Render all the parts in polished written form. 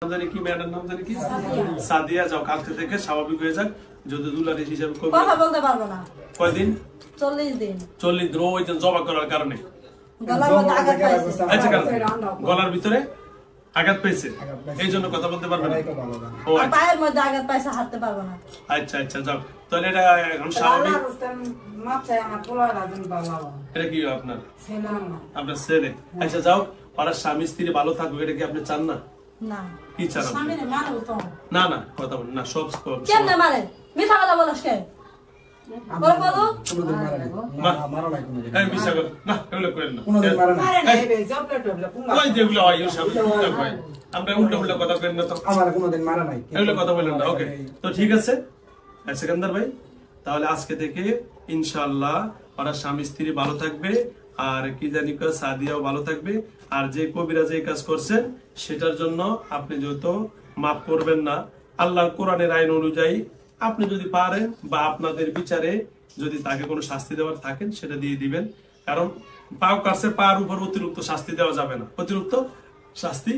কি ম্যাডার নাম জানি কি সাদিয়া যাও কালকে থেকে স্বাভাবিক হয়ে যাক যদি দুলারি হিসাবে কথা বলতে পারবো না কয়দিন 40 দিন 40 দিন ওই দিন জবা করার কারণে গলার মধ্যে আঘাত পাইছে আচ্ছা গলার ভিতরে আঘাত পেয়েছে এই জন্য কথা বলতে পারবে না ও পায়ের মধ্যে আঘাত পাইছে হাঁটতে পারবো না আচ্ছা আচ্ছা যাও তাহলে এটা এখন স্বাভাবিক এটা কি আপনার আপনার ছেলে আচ্ছা যাও ওরা স্বামী স্ত্রী ভালো থাকবে এটা কি আপনি চান না না কি চান না না কথা বলেন না সব কেমনে মারে মিথ্যা কথা বলছ কে বল বলো মারা নাই কোনো এই মিছা কথা না এগুলো করেন না কোনদিন মারা নাই এই জবলেট হলো ওই যেগুলো হয় এই সব উল্টা হয় আমরা উল্টা উল্টা কথা করেন না তো আমার কোনদিন মারা নাই এগুলো কথা বলেন না ওকে তো ঠিক আছে সেকেন্দার ভাই তাহলে আজকে থেকে ইনশাআল্লাহ ওরা স্বামী স্ত্রী ভালো থাকবে আর কি জানি সাদিয়াও ভালো থাকবে আর যে কবিরাজ এই কাজ করছেন সেটার জন্য আপনি যেহেতু মাফ করবেন না আল্লাহর কোরআনের আইন অনুযায়ী আপনি যদি পারেন বা আপনাদের বিচারে যদি তাকে কোনো শাস্তি দেওয়ার থাকেন সেটা দিয়ে দিবেন কারণ পাও কাছে পার উপর অতিরিক্ত শাস্তি দেওয়া যাবে না অতিরিক্ত শাস্তি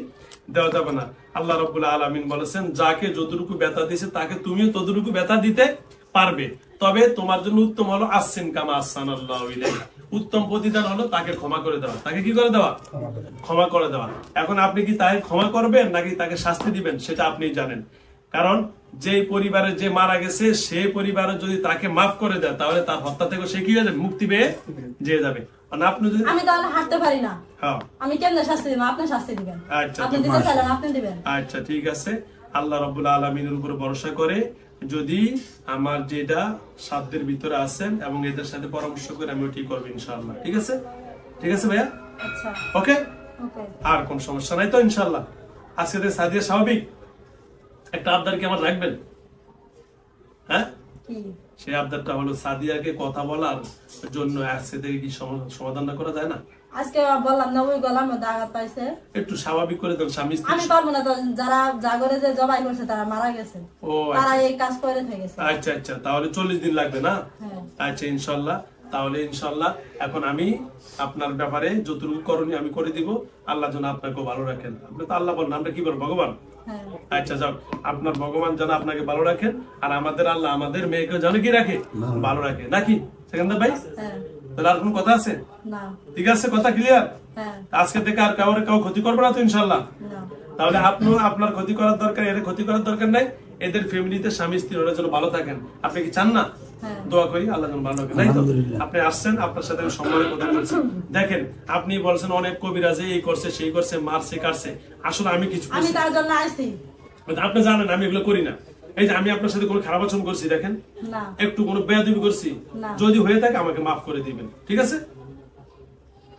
দেওয়া যাবে না আল্লাহ রাব্বুল আলামিন বলেছেন যাকে যতটুকু ব্যথা দিয়েছে তাকে তুমিও ততটুকু ব্যথা দিতে পারবে তবে তোমার জন্য উত্তম হলো আসছেন কামা আহসানাল্লাহু ইলাইহি উত্তম প্রতিদান হলো তাকে ক্ষমা করে দেওয়া তাকে কি করে দেওয়া ক্ষমা করে দেওয়া এখন আপনি কি তাকে ক্ষমা করবেন নাকি তাকে শাস্তি দিবেন সেটা আপনি জানেন কারণ যে পরিবারে যে মারা গেছে সেই পরিবারে যদি তাকে মাফ করে দেয় তাহলে তার হত্যা থেকে সে কি হয়ে যাবে মুক্তি পেয়ে যেয়ে যাবে আপনি যদি আমি তাহলে হাঁটতে পারি না হ্যাঁ আমি কেমনে শাস্তি দিব আপনি শাস্তি দিবেন আচ্ছা আপনি দিতে চাইলেন আপনি দিবেন আচ্ছা ঠিক আছে আল্লাহ রাব্বুল আলামিনের উপর ভরসা করে যদি আমার যেটা সাধ্যের ভিতরে আছেন এবং এদের সাথে পরামর্শ করে আমি ঠিক করব ইনশাআল্লাহ ঠিক আছে ভাইয়া আচ্ছা ওকে ওকে আর কোন সমস্যা নাই তো ইনশাআল্লাহ আজকে থেকে সাদিয়া স্বাভাবিক একটা আবদার কি আমার রাখবেন হ্যাঁ কি সেই আবদারটা হলো সাদিয়াকে কথা বলার জন্য আজকে থেকে কি সমাধান না করা যায় না আজকে বললাম না ওই গলার মধ্যে আঘাত পাইছে একটু স্বাভাবিক করে দেন স্বামী স্ত্রী আমি পারবো না তো যারা জাগরে যে জবাই করছে তারা মারা গেছে ও তারা এই কাজ করে থেকে গেছে আচ্ছা আচ্ছা তাহলে 40 দিন লাগবে না হ্যাঁ আচ্ছা ইনশাআল্লাহ তাহলে ইনশাআল্লাহ এখন আমি আপনার ব্যাপারে যতটুকু করণীয় আমি করে দিব আল্লাহ যেন আপনাকে ভালো রাখেন আপনি তো আল্লাহ বলেন আমরা কি বলবো ভগবান হ্যাঁ আচ্ছা যাও আপনার ভগবান যেন আপনাকে ভালো রাখেন আর আমাদের আল্লাহ আমাদের মেয়েকে যেন কি রাখে ভালো রাখে নাকি সেকেন্দার ভাই হ্যাঁ তাহলে আর কোন কথা আছে না ঠিক আছে কথা ক্লিয়ার হ্যাঁ আজকে থেকে আর কাউ ক্ষতি করবে না তো ইনশাআল্লাহ না তাহলে আপনিও আপনার ক্ষতি করার দরকার এর ক্ষতি করার দরকার নাই এদের ফ্যামিলিতে স্বামী স্ত্রী ওরা যেন ভালো থাকেন আপনি কি চান না হ্যাঁ দোয়া করি আল্লাহ যেন ভালো রাখেন তাই তো আপনি আসছেন আপনার সাথে আমি সম্মানের কথা বলছি দেখেন আপনি বলছেন অনেক কবিরাজে এই করছে সেই করছে মারছে কাটছে আসলে আমি কিছু আমি তার জন্য আসছি আপনি জানেন আমি এগুলো করি না এই যে আমি আপনার সাথে কোনো খারাপ আচরণ করছি দেখেন না একটু কোনো বেয়াদবি করছি না। যদি হয়ে থাকে আমাকে মাফ করে দিবেন ঠিক আছে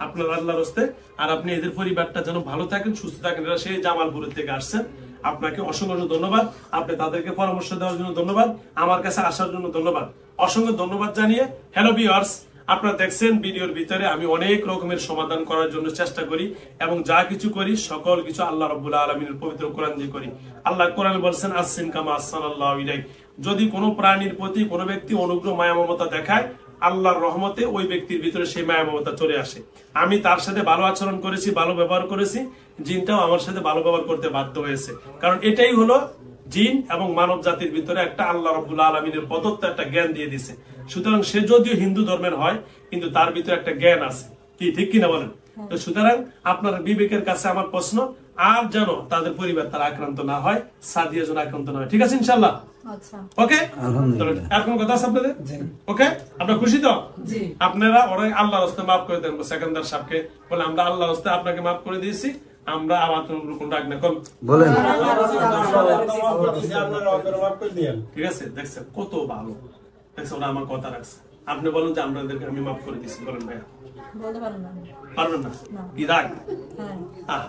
আপনার আল্লাহর হস্তে আর আপনি এদের পরিবারটা যেন ভালো থাকেন সুস্থ থাকেন এরা সেই জামালপুরের থেকে আসছেন আপনাকে অসংখ্য ধন্যবাদ আপনি তাদেরকে পরামর্শ দেওয়ার জন্য ধন্যবাদ আমার কাছে আসার জন্য ধন্যবাদ অসংখ্য ধন্যবাদ জানিয়ে হ্যালো ভিউয়ার্স আপনারা দেখছেন ভিডিওর ভিতরে আমি অনেক রকমের সমাধান করার জন্য চেষ্টা করি এবং যা কিছু করি সকল কিছু আল্লাহ রাব্বুল আলামিনের পবিত্র কোরআন দিয়ে করি আল্লাহ কোরআনে বলেছেন আসসিন কামা আহসানাল্লাহু ইলাইক যদি কোনো প্রাণীর প্রতি কোনো ব্যক্তি অনুগ্রহ মায়া মমতা দেখায় আল্লাহর রহমতে ওই ব্যক্তির ভিতরে সেই মায়া মমতা চলে আসে আমি তার সাথে ভালো আচরণ করেছি ভালো ব্যবহার করেছি জিনটাও আমার সাথে ভালো ব্যবহার করতে বাধ্য হয়েছে কারণ এটাই হলো জিন এবং মানব জাতির ভিতরে একটা আল্লাহ রাব্বুল আলামিনের প্রদত্ত একটা জ্ঞান দিয়ে দিছে সুতরাং সে যদিও হিন্দু ধর্মের হয় কিন্তু তার ভিতরে একটা জ্ঞান আছে কি ঠিক কিনা বলেন তো সুতরাং আপনার বিবেকের কাছে আমার প্রশ্ন আর যেন তাদের পরিবার তারা আক্রান্ত না হয় সাদিয়া যেন আক্রান্ত না হয় ঠিক আছে ইনশাআল্লাহ আচ্ছা ওকে আর কোন কথা আছে আপনাদের ওকে আপনারা খুশি তো আপনারা ওরা আল্লাহর হস্তে মাফ করে দেন সেকেন্দার সাহেবকে বলে আমরা আল্লাহর হস্তে আপনাকে মাফ করে দিয়েছি আমরা আমার কোন রাগ না কম বলেন ঠিক আছে দেখছেন কত ভালো দেখছেন ওরা আমার কথা রাখছে আপনি বলেন যে আমাদেরকে আমি মাফ করে দিয়েছি বলেন ভাইয়া বলতে পারবো না পারবেন না কি রাগ হ্যাঁ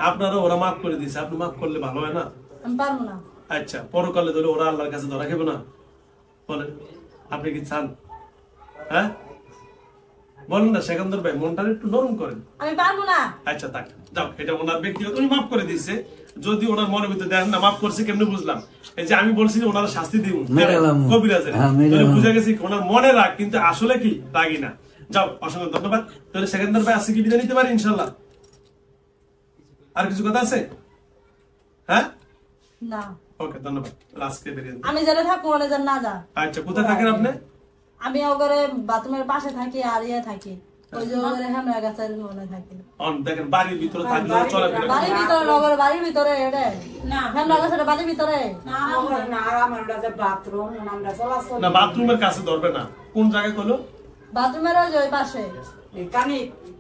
আপনারা ওরা মাফ করে দিয়েছে আপনি মাফ করলে ভালো হয় না আমি পারবো না আচ্ছা পরকালে ধরে ওরা আল্লাহর কাছে ধরা খেবে না বলেন আপনি কি চান হ্যাঁ বলেন না সেকেন্দার ভাই মনটা একটু নরম করেন আমি পারবো না আচ্ছা থাক যাও এটা ওনার ব্যক্তিগত উনি মাফ করে দিয়েছে যদি ওনার মনের ভিতরে দেখেন না মাফ করছে কেমনে বুঝলাম এই যে আমি বলছি যে ওনারা শাস্তি দিব কবিরাজের বুঝে গেছি ওনার মনে রাগ কিন্তু আসলে কি রাগি না যাও অসংখ্য ধন্যবাদ তাহলে সেকেন্দার ভাই আজকে কি বিদায় নিতে পারি ইনশাল্লাহ আর কিছু কথা আছে হ্যাঁ না ওকে ধন্যবাদ আজকে বেরিয়ে যান। আমি যেটা থাকবো মানে যেন না যা। আচ্ছা কোথায় থাকেন আপনি? আমি ওগরে বাথরুমের পাশে থাকি আর ইয়ে থাকি ওই যে ওগরে হ্যামরা গাছের মনে থাকি। দেখেন বাড়ির ভিতরে থাকলে চলাফেরা বাড়ির ভিতরে ওগরে বাড়ির ভিতরে এটা না হ্যামরা গাছের বাড়ির ভিতরে না বাথরুমের কাছে ধরবে না। কোন জায়গায় করলো? বাথরুমের ওই যে ওই পাশে।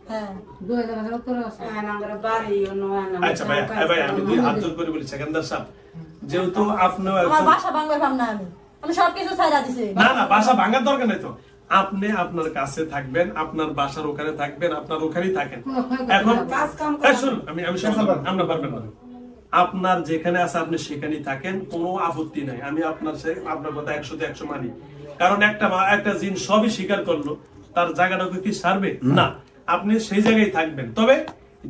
হ্যাঁ আচ্ছা ভাই ভাই আমি দুই হাত জোর করে বলি সেকেন্দার সাহেব, যেহেতু আপনিও আমার একজন বাসা ভাঙবে ভাব না আমি সবকিছু ছাইরা দিছি। না না বাসা ভাঙার দরকার নাই তো, আপনি আপনার কাছে থাকবেন, আপনার বাসার ওখানে থাকবেন, আপনার ওখানেই থাকেন। এখন শুনুন আমি আমরা পারবেন না, আপনার যেখানে আছে আপনি সেখানেই থাকেন, কোনো আপত্তি নাই। আমি আপনার আপনার কথা 100-100 মানি, কারণ একটা জিন সবই স্বীকার করলো, তার জায়গাটাকে কি সারবে না, আপনি সেই জায়গায় থাকবেন। তবে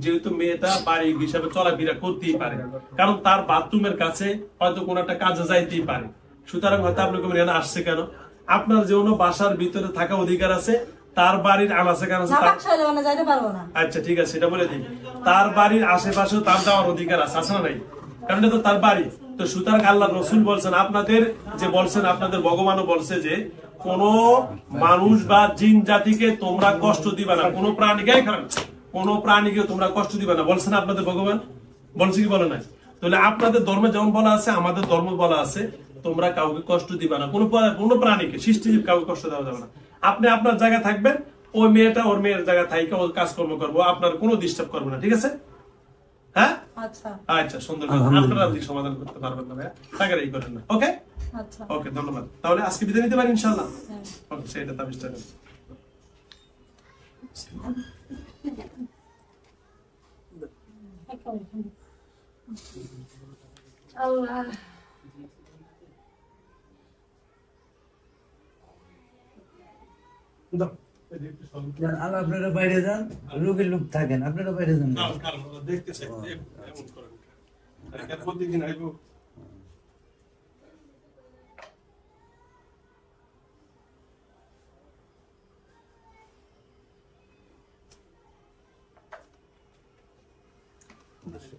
যেহেতু মেয়েটা বাড়ি হিসাবে চলাফেরা করতেই পারে, কারণ তার বাথরুমের কাছে হয়তো কোন একটা কাজে যাইতেই পারে, সুতরাং হয়তো আপনাকে এখানে আসছে কেন, আপনার যে কোনো বাসার ভিতরে থাকা অধিকার আছে, তার বাড়ির আনাচে কানাচে না বাক্স হইলে মানে যাইতে পারবো না। আচ্ছা ঠিক আছে সেটা বলে দিই, তার বাড়ির আশেপাশেও তার যাওয়ার অধিকার আছে, আছে না নাই? কারণ এটা তো তার বাড়ি। তো সুতরাং আল্লাহ রসুল বলছেন, আপনাদের যে বলছেন, আপনাদের ভগবানও বলছে যে কোন মানুষ বা জিন জাতিকে তোমরা কষ্ট দিবা না, কোন প্রাণীকে কোন প্রাণীকে তোমরা কষ্ট দিবা না, বলছেন আপনাদের ভগবান, বলছে কি বলে নাই? তাহলে আপনাদের ধর্মে যেমন বলা আছে, আমাদের ধর্ম বলা আছে তোমরা কাউকে কষ্ট দিবা না, কোন প্রাণীকে, সৃষ্টিজীব কাউকে কষ্ট দেওয়া যাবে না। আপনি আপনার জায়গায় থাকবেন, ওই মেয়েটা ওর মেয়ের জায়গায় থাইকে ওর কাজকর্ম করবো, আপনার কোনো ডিস্টার্ব করবে না, ঠিক আছে? হ্যাঁ আচ্ছা আচ্ছা সুন্দর, আপনারা সমাধান করতে পারবেন না ভাইয়া, তাকে করেন না। ওকে আচ্ছা ওকে ধন্যবাদ। তাহলে আজকে বিদায় নিতে পারি ইনশাআল্লাহ। হ্যাঁ। ওকে সেটা তাবিজটা দেন। আল্লাহ আল্লাহ আপনারা বাইরে যান, রোগীর লোক থাকেন, আপনারা বাইরে যান। না, কারণ ওরা দেখতে চাই, এমন করেন। আর এর প্রতিদিন আইবো।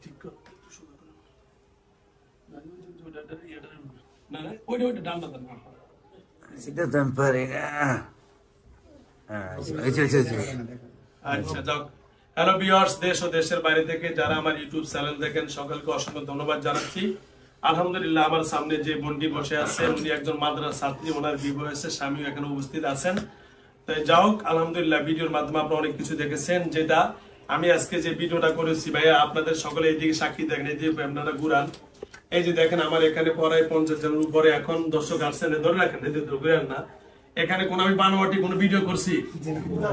ঠিক করতে একটু সুন্দর করে। না, ওইটা ডান না দেন। সেটা তো আমি পারি না। আচ্ছা যাক। হ্যালো ভিউয়ার্স, দেশ ও দেশের বাইরে থেকে যারা আমার ইউটিউব চ্যানেল দেখেন সকলকে অসংখ্য ধন্যবাদ জানাচ্ছি। আলহামদুলিল্লাহ আমার সামনে যে বোনটি বসে আছে উনি একজন মাদ্রাসা ছাত্রী, ওনার বিবাহ হয়েছে, স্বামী এখানে উপস্থিত আছেন। তো যাই হোক আলহামদুলিল্লাহ ভিডিওর মাধ্যমে আপনারা অনেক কিছু দেখেছেন, যেটা আমি আজকে যে ভিডিওটা করেছি ভাইয়া আপনাদের সকলে এইদিকে সাক্ষী দেখেন, এইদিকে আপনারা ঘুরান, এই যে দেখেন আমার এখানে পড়ায় 50 জনের উপরে এখন দর্শক আসছেন, ধরে রাখেন এদের ঘুরান না। এখানে কোন আমি বানোয়াটি কোন ভিডিও করছি,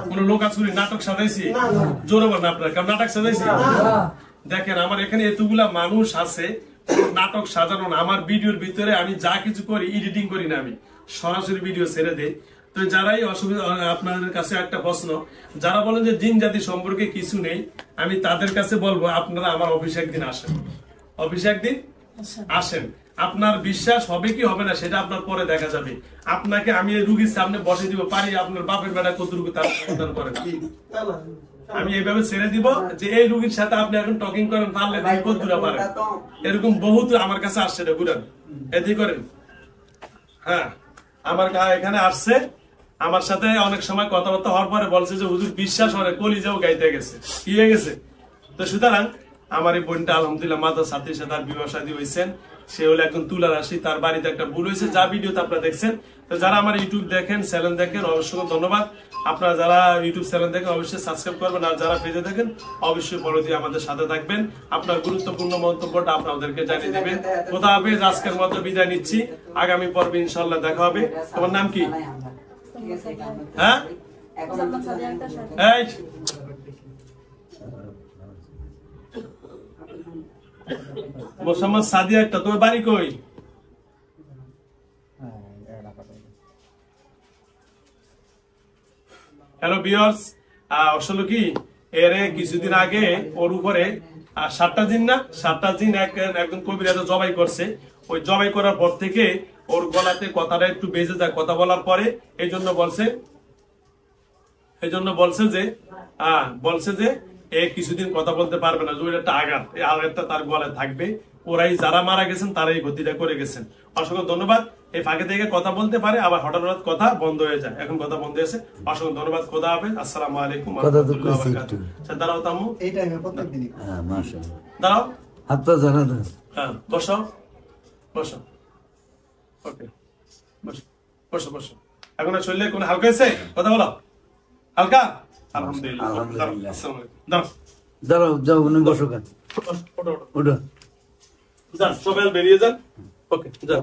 কোন লোকাচুরি নাটক সাজাইছি, জোরে বলেন আপনারা, কারণ নাটক সাজাইছি? দেখেন আমার এখানে এতগুলা মানুষ আছে, নাটক সাজানো না। আমার ভিডিওর ভিতরে আমি যা কিছু করি এডিটিং করি না, আমি সরাসরি ভিডিও ছেড়ে দেই। তো যারাই অসুবিধা, আপনাদের কাছে একটা প্রশ্ন, যারা বলেন যে জিন জাতি সম্পর্কে কিছু নেই, আমি তাদের কাছে বলবো আপনারা আমার অফিসে একদিন আসেন, অফিসে একদিন আসেন, আপনার বিশ্বাস হবে কি হবে না সেটা আপনার পরে দেখা যাবে। আপনাকে আমি এই রুগীর সামনে বসে দিব, পারি আপনার বাপের বেটা কতটুকু তার সমাধান করেন, আমি এইভাবে ছেড়ে দিব যে এই রুগীর সাথে আপনি এখন টকিং করেন, পারলে কতদূরা পারেন। এরকম বহুত আমার কাছে আসছে, এটা বুঝলেন, এদি করেন। হ্যাঁ আমার এখানে আসছে, আমার সাথে অনেক সময় কথাবার্তা হওয়ার পরে বলছে যে হুজুর বিশ্বাস হয়, কলিজাও গাইতে গেছে, কি হয়ে গেছে। তো সুতরাং আমার এই বোনটা আলহামদুলিল্লাহ মাদ্রাসা ছাত্রীর সাথে তার বিবাহ শাদী হয়েছেন, সে হলো একজন তুলা রাশি, তার বাড়িতে একটা ভুল হয়েছে, যা ভিডিওতে আপনারা দেখছেন। তো যারা আমার ইউটিউব দেখেন, চ্যানেল দেখেন, অবশ্যই ধন্যবাদ। আপনারা যারা ইউটিউব চ্যানেল দেখেন অবশ্যই সাবস্ক্রাইব করবেন, আর যারা পেজে দেখেন অবশ্যই ফলো দিয়ে আমাদের সাথে থাকবেন। আপনার গুরুত্বপূর্ণ মন্তব্যটা আপনাদেরকে জানিয়ে দেবেন। খোদা হাফেজ, আজকের মতো বিদায় নিচ্ছি, আগামী পর্বে ইনশাআল্লাহ দেখা হবে। তোমার নাম কি? হ্যাঁ এই মোহাম্মদ সাদিয়া একটা, তোমার বাড়ি কই? হ্যালো ভিউয়ার্স, আসলে কি এর কিছুদিন আগে ওর উপরে 7টা জিন না 7টা জিন একজন কবিরাজ জবাই করছে। ওই জবাই করার পর থেকে ওর গলাতে কথাটা একটু বেজে যায়, কথা বলার পরে এই জন্য বলছে যে এ কিছুদিন কথা বলতে পারবে না, যে একটা আঘাত, এই আঘাতটা তার গলায় থাকবে। ওরাই যারা মারা গেছেন তারাই গতিটা করে গেছেন। অসংখ্য ধন্যবাদ। এই ফাঁকে থেকে কথা বলতে পারে, আবার হঠাৎ হঠাৎ কথা বন্ধ হয়ে যায়, এখন কথা বন্ধ হয়েছে। অসংখ্য ধন্যবাদ। খোদা হাফেজ। আসসালামু আলাইকুম ওয়া কথা তো রাহমাতুল্লাহি ওয়া কইছি বারাকাতুহু। একটু। আচ্ছা, দাঁড়াও তাম্মু, এই টাইমে প্রত্যেকদিনই হ্যাঁ মাশাআল্লাহ, দাঁড়াও। হাত পা জানা দেন। হ্যাঁ, বসো বসো। ওকে, বসো বসো বসো। এখন আর শরীরে কোনো হালকা হয়েছে? কথা বলো। হালকা? আলহামদুলিল্লাহ। আলহামদুলিল্লাহ। আসসালামু আলাইকুম। দাঁড়াও। দাঁড়াও, যাও উনি বসো কেন, ওঠো, ওঠো, ওঠো। ওঠো। যান, সবাই বেরিয়ে যান। ওকে, যাও।